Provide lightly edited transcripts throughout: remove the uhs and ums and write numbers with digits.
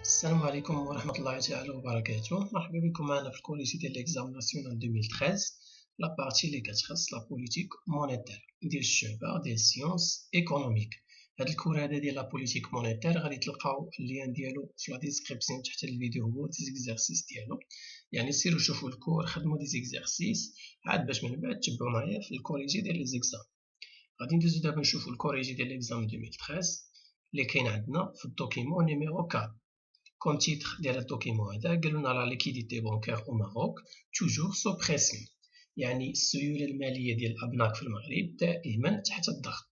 السلام عليكم ورحمة الله تعالى وبركاته. مرحبا بكم معنا في الكوليجي ديال ليكزام ناسيونال 2013 لا بارتي اللي كتخص لا بوليتيك مونيتير ديال الشعبة ديال السيونس ايكونوميك. هاد الكور هذا ديال لا بوليتيك مونيتير غادي تلقاو اللين ديالو في لا ديسكريبسيون تحت الفيديو هو ديزيكزارسيس ديالو، يعني سيروا شوفوا الكور خدموا ديزيكزارسيس عاد باش من بعد تبعوا معايا في الكوليجي ديال لي زيكزام. غادي ندوزو دابا نشوفوا الكوليجي ديال ليكزام 2013 اللي كاين عندنا في الدوكيمون نيميرو 4. كون تيتر ديال الدوكيمون هذا قالولنا لا ليكيديتي بونكير او ماروك توجور سو بريسيون، يعني السيولة المالية ديال الأبناك في المغرب دائما تحت الضغط.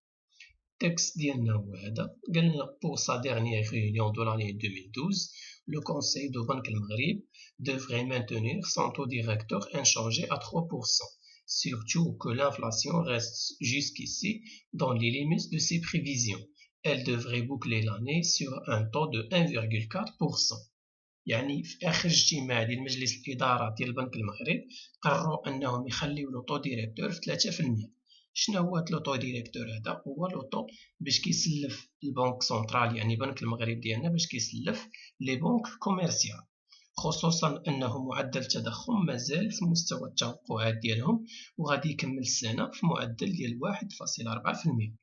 التكست ديالنا هو هذا، قالنا pour sa dernière réunion de l'année 2012 le conseil de banque المغرب devrait maintenir son taux directeur inchangé à 3%, surtout que l'inflation reste jusqu'ici dans les limites de ses prévisions. Elle devrait boucler l'année sur un taux de 1,4%. يعني في آخر اجتماع ديال مجلس الإدارة ديال البنك المغرب قرروا أنهم يخليو لو طو ديريكتور في 3%. شنو هو هاد لو طو ديريكتور هذا؟ هو لو طو باش كيسلف البنك سنترال، يعني بنك المغرب ديالنا باش كيسلف لي بنك كوميرسيال، خصوصا أنه معدل التضخم مازال في مستوى التوقعات ديالهم وغادي يكمل السنة في معدل ديال 1.4%.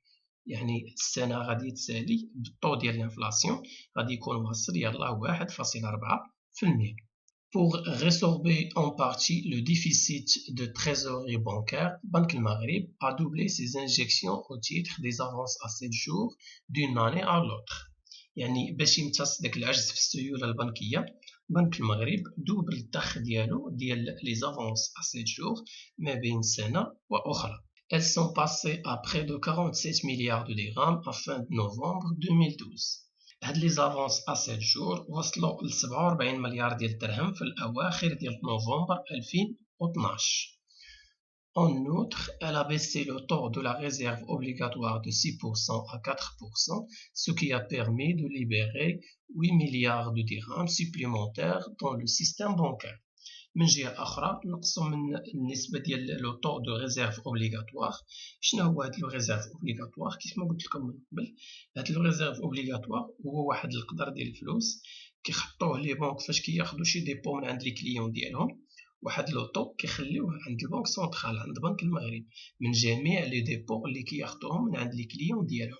يعني السنة غادي تسالي بالطو ديال الانفلاسيون غادي يكون واصل يلاه 1.4%. Pour résorber en partie le déficit de trésorerie bancaire, Banque le Maghreb a doublé ses injections au titre des avances à 7 jours d'une année à l'autre. يعني باش يمتص داك العجز في السيولة البنكية، بنك المغرب دوبل الضخ ديالو ديال لي زافونس à 7 jours ما بين سنة وأخرى. Elles sont passées à près de 47 milliards de dirhams à fin de novembre 2012. هاد لي زافونس à 7 jours وصلوا ل 47 مليار ديال الدرهم في الأواخر ديال نوفمبر 2012. En outre, elle a baissé le taux de la réserve obligatoire de 6% à 4%, ce qui a permis de libérer 8 milliards de dirhams supplémentaires dans le système bancaire. من جهة أخرى نقصوا من النسبة ديال لو طو دو ريزيرف أوبليغاتوار. شنو هو هاد لو ريزيرف أوبليغاتوار؟ كيف ما قلت لكم من قبل، هاد لو ريزيرف أوبليغاتوار هو واحد القدر ديال الفلوس كيحطوه لي بنك فاش كياخدو شي ديبو من عند لي كليون ديالهم، واحد لو طو كيخليوه عند البنك سونطرال عند بنك المغرب من جميع لي ديبو اللي كياخدوهم من عند لي كليون ديالهم.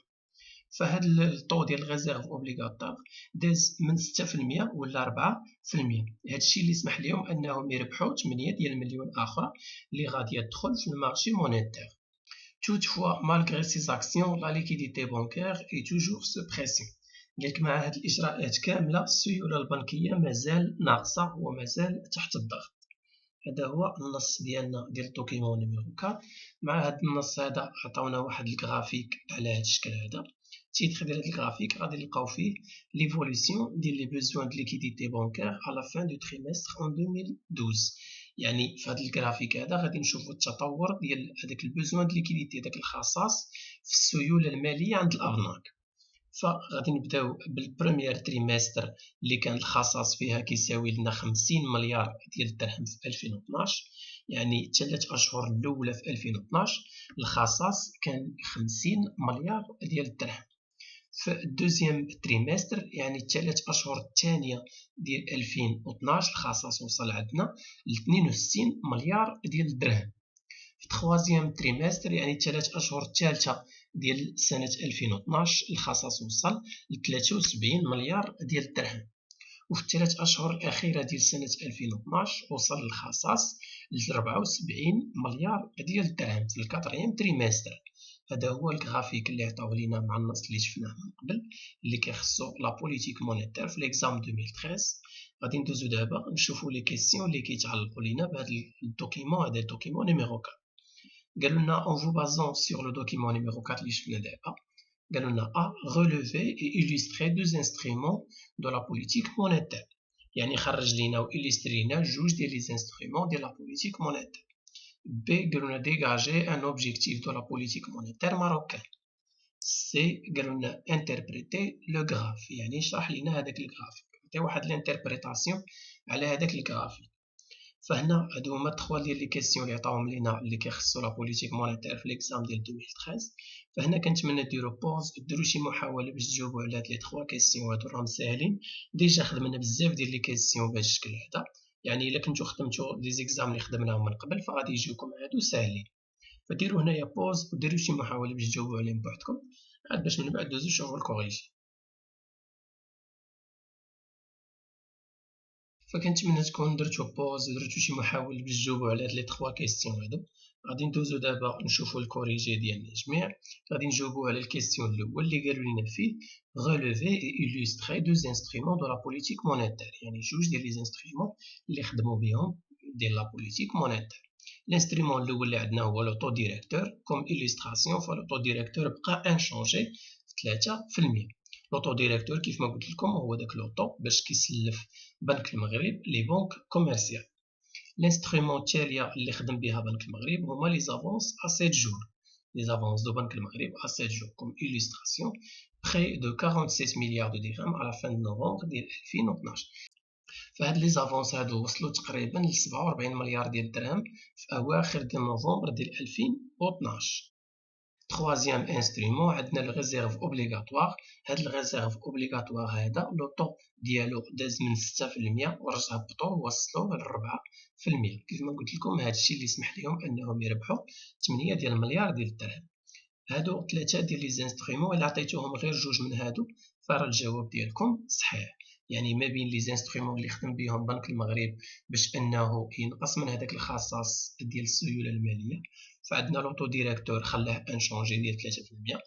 فهاد الطو ديال الريزيرف اوبليغاتوار داز من 6% ولا 4%. هادشي اللي سمح لهم انهم يربحوا 8 ديال المليون اخرى اللي غادي يدخل في المارشي مونيتير. Toutefois, malgré ces actions, la liquidité bancaire est toujours sous pression. قالك مع هاد الاجراءات كامله السيوله البنكيه مازال ناقصه ومازال تحت الضغط. هذا هو النص ديالنا ديال الدوكيمون نيميرو 4. مع هذا النص هذا عطاونا واحد الجرافيك على هذا الشكل هذا. التيتر ديال هذا الجرافيك غادي نلقاو فيه ليفوليسيون ديال لي بوزوان د ليكيديتي بانكير على فان دو تريمستر ان 2012. يعني في هذا الجرافيك هذا غادي نشوفوا التطور ديال هذاك البوزوان د ليكيديتي، داك الخصاص في السيوله الماليه عند الابناك. فغادي نبداو بالبروميير تريمستر اللي كان الخصاص فيها كيساوي لنا 50 مليار ديال الدرهم في 2012، يعني 3 اشهر الاولى في 2012 الخصاص كان 50 مليار ديال الدرهم. في الدوزيام تريمستر يعني 3 اشهر الثانيه ديال 2012 الخصاص وصل عندنا ل 62 مليار ديال الدرهم. في التخوازيام تريمستر يعني 3 اشهر الثالثه ديال سنة 2012 الخصاص وصل ل 73 مليار ديال الدرهم. وفي الثلاث أشهر الأخيرة ديال سنة 2012 وصل الخصاص ل 74 مليار ديال الدرهم في الكاتريام تريمستر. هذا هو الجرافيك اللي عطاوه لينا مع النص اللي شفناه من قبل اللي كيخصو لا بوليتيك مونيتير في ليكزام 2013. غادي ندوزو دابا نشوفو لي كيسيون اللي كيتعلقوا لينا بهذا الدوكيمون، هذا الدوكيمون نيميرو 4. قالوا لنا en vous basant sur le document numéro 4 اللي شفنا دابا، قالوا لنا A relever et illustrer deux instruments de la politique monétaire. يعني خرج لينا وإليستري لينا جوج ديال لي انسترومون ديال لا بوليتيك مونيتير. B قالوا لنا dégager un objectif de la politique monétaire marocaine. C قالوا لنا interpréter le graphe، يعني شرح لينا هذاك الجرافيك، عطي واحد الانتربريتاسيون على هذاك الجرافيك. فهنا هادو هما 3 ديال لي كيسيون اللي عطاوهم لينا اللي كيخصو لا بوليتيك مونيتير في ليكزام ديال 2013. فهنا كنتمنى ديروا بوز وديروا شي محاولة باش تجاوبوا على هاد لي 3 كيسيون هادو، راهم ساهلين. ديجا خدمنا بزاف ديال لي كيسيون بهاد الشكل هذا، يعني الا كنتو خدمتو دي زيكزام اللي خدمناهم من قبل فغادي يجيوكم هادو ساهلين. فديروا هنايا بوز وديروا شي محاولة باش تجاوبوا عليهم بوحدكم، عاد باش من بعد دوزو شوفوا الكوريجي. فكنتمنى تكون درتو بوز ودرتو شي محاولة باش تجاوبوا على هاد لي 3 كيسيون هادو. غادي ندوزو دابا نشوفو الكوريجي ديالنا جميع. غادي نجاوبو على الكيسيون الاول اللي قالوا لنا فيه relever et illustrer deux instruments de la politique monétaire، يعني جوج ديال لي انسترومون اللي خدموا بهم ديال لا بوليتيك مونيتير. الانسترومون الاول اللي عندنا هو لوطو ديريكتور. كوم illustration فلوطو ديريكتور بقى انشونجي في 3%. لوطو ديريكتور كيف ما قلت لكم هو داك لوطو باش كيسلف بنك المغرب لي بنك كوميرسيال. الانسترومون التاليه اللي خدم بها بنك المغرب هما لي زافونس ا 7 جور. لي زافونس دو بنك المغرب ا 7 جور كوم illustration près de 47 milliards de dirhams à la fin de novembre ديال 2012. فهاد لي زافونس هادو وصلوا تقريبا ل 47 مليار ديال الدرهم في اواخر ديال نوفمبر ديال 2012. troisième instrument عندنا الريزيرف اوبليغاتوار. هاد الريزيرف اوبليغاتوار هذا لوطو ديالو داز من 6% ورجع هبطو وصلوا ل 4%. كيف ما قلت لكم هادشي اللي سمح لهم انهم يربحوا 8 ديال المليار ديال الدرهم. هادو 3 ديال لي زانسترومون اللي عطيتوهم غير جوج من هادو فراه الجواب ديالكم صحيح. يعني ما بين لي زانسترومون اللي خدم بهم بنك المغرب باش انه ينقص من هذاك الخصاص ديال السيوله الماليه، فعندنا لوطو ديريكتور خلاه انشونجي ديال 3%.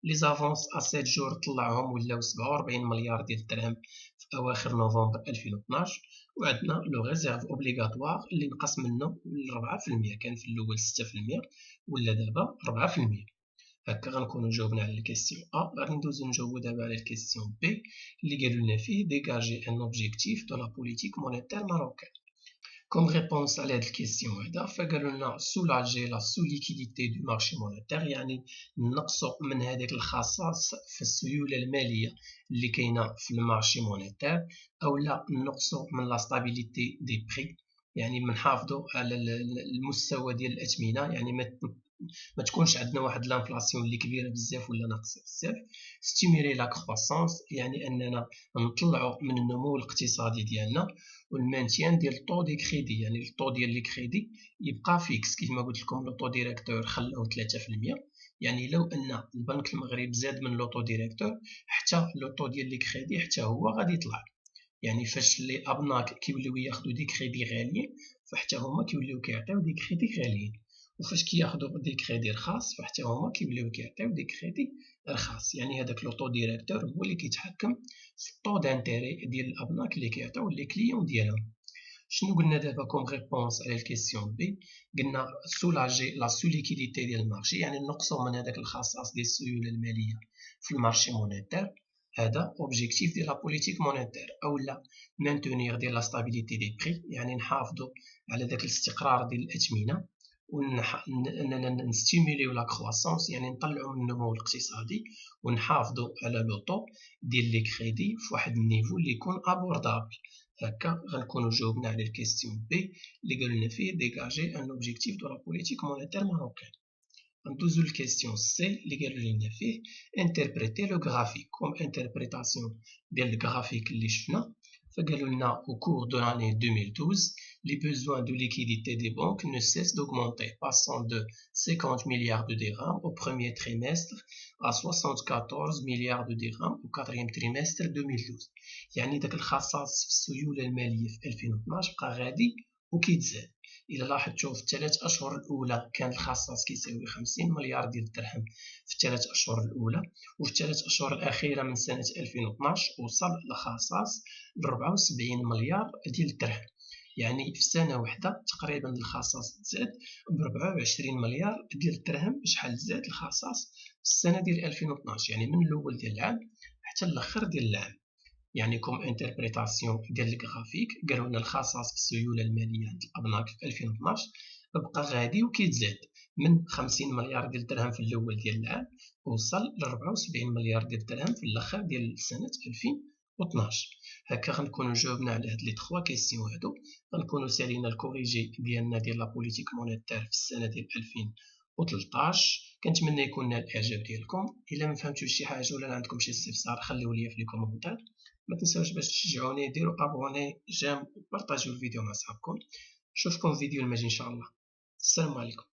لي زافونس ا 7 جور طلعهم ولاو 47 مليار ديال الدرهم في اواخر نوفمبر 2012. وعندنا لو ريزيرف اوبليغاتوار اللي نقص منه ل 4%. كان في الاول 6% ولا دابا 4%. هكا غنكونو جاوبنا على الكيستيون ا. غادي ندوزو نجاوبو دابا على الكيستيون بي اللي قالوا لنا فيه ديغاجي ان اوبجيكتيف دو لا بوليتيك مونيتير ماروكان. كوم ريبونس على هاد الكيستيون هدا فقالوا لنا سولاجي لا سو ليكيديتي دو مارشي مونيتير، يعني نقصو من هذاك الخصاص في السيوله الماليه اللي كاينه في المارشي مونيتير، اولا نقصو من لا ستابيليتي دي بري، يعني نحافظوا على المستوى ديال الاثمنه، يعني ما تكونش عندنا واحد لانفلاسيون اللي كبيره بزاف ولا ناقصه بزاف. ستيمولي لا كرواسونس، يعني اننا نطلعوا من النمو الاقتصادي ديالنا. والمانتيان ديال الطو دي كريدي، يعني الطو ديال لي كريدي يبقى فيكس. كيف ما قلت لكم لوطو ديريكتور خلاو 3%، يعني لو ان البنك المغرب زاد من لوطو ديريكتور حتى لوطو ديال لي كريدي حتى هو غادي يطلع. يعني فاش لي ابناك كيوليو ياخذوا دي كريدي غاليين فحتى هما كيوليو كيعطيو دي كريدي غاليين، وفاش كياخذوا دي كريدي رخاص فحتى هما كيوليو كيعطيو دي كريدي رخاص. يعني هذاك لوطو ديريكتور هو اللي كيتحكم في الطو دانتيري ديال الابناك اللي كيعطيو لي كليون ديالهم. شنو قلنا دابا كوم ريبونس على الكيسيون بي؟ قلنا سولاجي لا سو ليكيديتي ديال المارشي، يعني نقصوا من هذاك الخصاص ديال السيوله الماليه في المارشي مونيتير. هذا اوبجيكتيف ديال لا بوليتيك مونيتير. اولا مانتونيغ ديال لا ستابيليتي دي بري، يعني نحافظوا على ذاك الاستقرار ديال الاثمنه. واننا نستيموليو لا كرواسونس، يعني نطلعوا من النمو الاقتصادي ونحافظوا على لو طو ديال لي كريدي في واحد النيفو اللي يكون ابوردابل. هكا غنكونو جاوبنا على الكيستيون بي اللي قالوا لنا فيه ديغاجي ان اوبجيكتيف دو لا بوليتيك مونيتير ماروكان. ندوزو للكيستيون سي اللي قالوا لنا فيه انتربريتي لو غرافيك. كوم انتربريتاسيون ديال الغرافيك اللي شفنا، فقالوا لنا au cours de l'année 2012 les besoins de liquidité des banques ne cessent d'augmenter, passant de 50 milliards de dirhams au premier trimestre à 74 milliards de dirhams au quatrième trimestre 2012. يعني داك الخصاص في السيوله الماليه في 2012 بقى غادي وكيتزاد. إلا لاحظتوا في الثلاث أشهر الأولى كان الخصاص كيساوي 50 مليار ديال الدرهم في الثلاث أشهر الأولى، وفي الثلاث أشهر الأخيرة من سنة 2012 وصل الخصاص ل 74 مليار ديال الدرهم. يعني في سنة واحدة تقريبا الخصاص تزاد ب 24 مليار ديال الدرهم. شحال زاد الخصاص في السنة ديال 2012؟ يعني من الأول ديال العام حتى الآخر ديال العام. يعني كوم انتربريتاسيون ديال الغرافيك قالوا لنا الخصاص في السيوله الماليه عند الابناك في 2012 بقى غادي وكيتزاد من 50 مليار ديال الدرهم في الاول ديال العام وصل ل 74 مليار ديال الدرهم في الاخر ديال سنه 2012. و12. هكا غنكونو جاوبنا على هاد لي 3 كيسيون هادو، غنكونو سالينا الكوريجي ديالنا ديال لا بوليتيك مونيتير في السنة ديال 2013. كنتمنى يكون نال الاعجاب ديالكم. الا ما فهمتوش شي حاجه ولا عندكم شي استفسار خليوه ليا في لي كومونتير. ما تنساوش باش تشجعوني ديروا ابوني جيم وبارطاجيو الفيديو مع صحابكم. نشوفكم في فيديو المجي ان شاء الله. السلام عليكم.